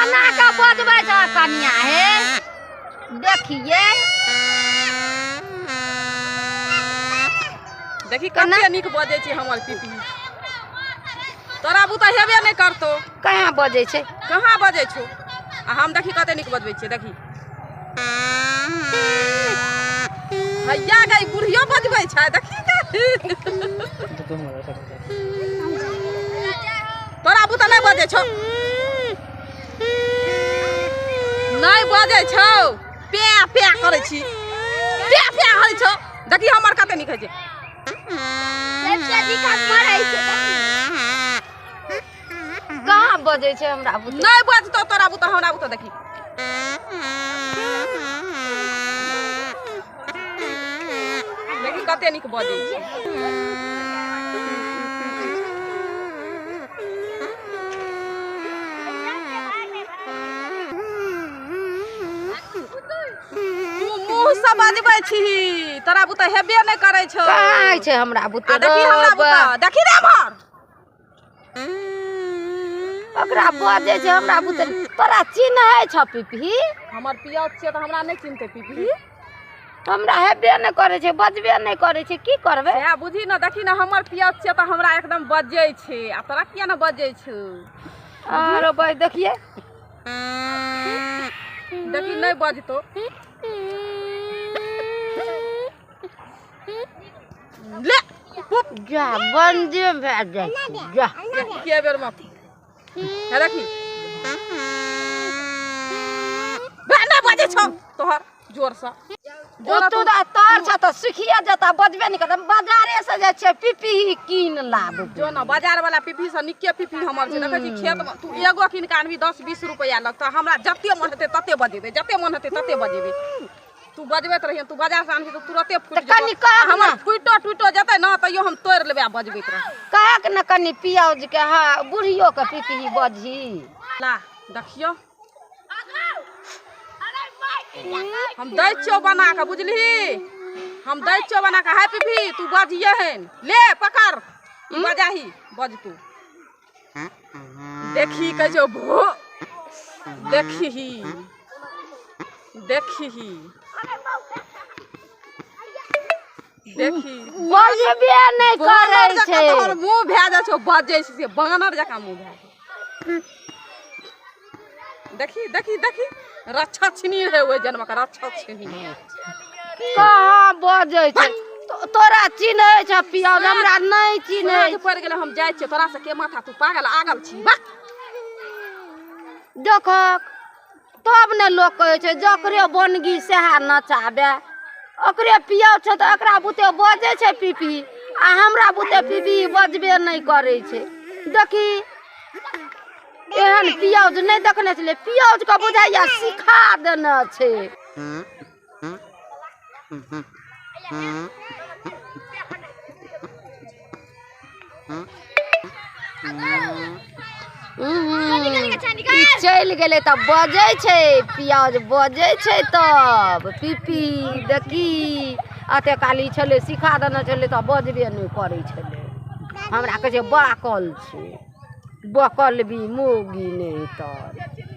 बना के बजबै छ कनिया हे देखिए देखी कते निक बजे छी हमर पीपी तोरा बुता हेबे नहीं करतो कहाँ बजे छै कहाँ बजे छो आ हम देखी कते निक बजबै छी देखी भैया गई बुढ़ियो बजबै छै देखी तोरा बुता नहीं बजे छो नहीं बजे छो पे पे करे छी पे पे हई छो देखी हमर कते निक है छै कहाँ बजे छै हमरा बुते नहीं बजतो तोरा बुता हमरा बुता देखी देखी कते निक बजे छै सब बजबै छी तोरा बुता हेबे नहीं करे छो कहाँ छै हमरा बुते देखी हमरा बुता देखी रे हमर ओकरा बजे छै हमरा बुते तोरा चिन्है छ पीपी हमर पिया छियै त हमरा नहीं चिन्हते पीपी हमरा हेबे नहीं करे छै बजबे नहीं करे छै की करबे से बुझी न देखी न हमर पिया छियै त हमरा एकदम बजै छै आ तोरा किया न बजै छौ अरे भाई देखिए देखी नहीं बजतो ले जा बंदे भे जाइ जा के बेर मत है देखी बना बजे छौ तोहर जोर से ओ तो तार छ त सिखिया जता बजबे नहीं करत बाजारे से जाइ छै पीपी कीन लाब जो न बाजार वाला पीपी से निके पीपी हमर छै देखै छी खेत में तू एगो कीन के आनबी 10-20 रुपया लगत हमरा जते मन हेते तते बजेबे जते मन हेते तते बजेबे तू बजबैत रहिए तू बाजार से आनबी तो तुरंते फूट कनी कह हमर टूटो जते न तइयो हम तोड़ लेबे आ बजबैत रह कहे के न कनी पियाज के हां बुढ़ियो के पीपी बजी ला देखियो हम दै छियो बना के बुझली हम दै छियो बना के हाय पीपी तू बजिए हन ले पकड़ बजाही बज तू देखी कहो भो देखी देखी देखी बजबे नहीं करे छै तोहर मुंह भे जा छो बजे से बानर जका मुंह भे देखी देखी देखी रक्षा छिनी रहे ओइ जन्म का रक्षा छिनी कहाँ बजे छै तोरा चिन्है छ पियाज हमरा नहीं चिन्है पड़ गेले हम जाय छियै तोरा से के माथा तू पागल आगल छी बा देख तब ने लोग कहे छै जकरे बनगी सेहा नचाबे ओकरे पियाज छ त एकरा बुते बजे छै पीपी आ हमरा बुते पीपी बजबे नहीं करे छै देखी एहन पियाज नहीं देखने छले पियाज का बुझाइया सिखा देने छै चल गेले तब बजे छै पियाज बजे छै तब पीपी देखी अते काली छले सिखा देने छले त बजबे नहीं करे छले हमरा कहे छै बाकल छै बकल भी मोगी नहीं तर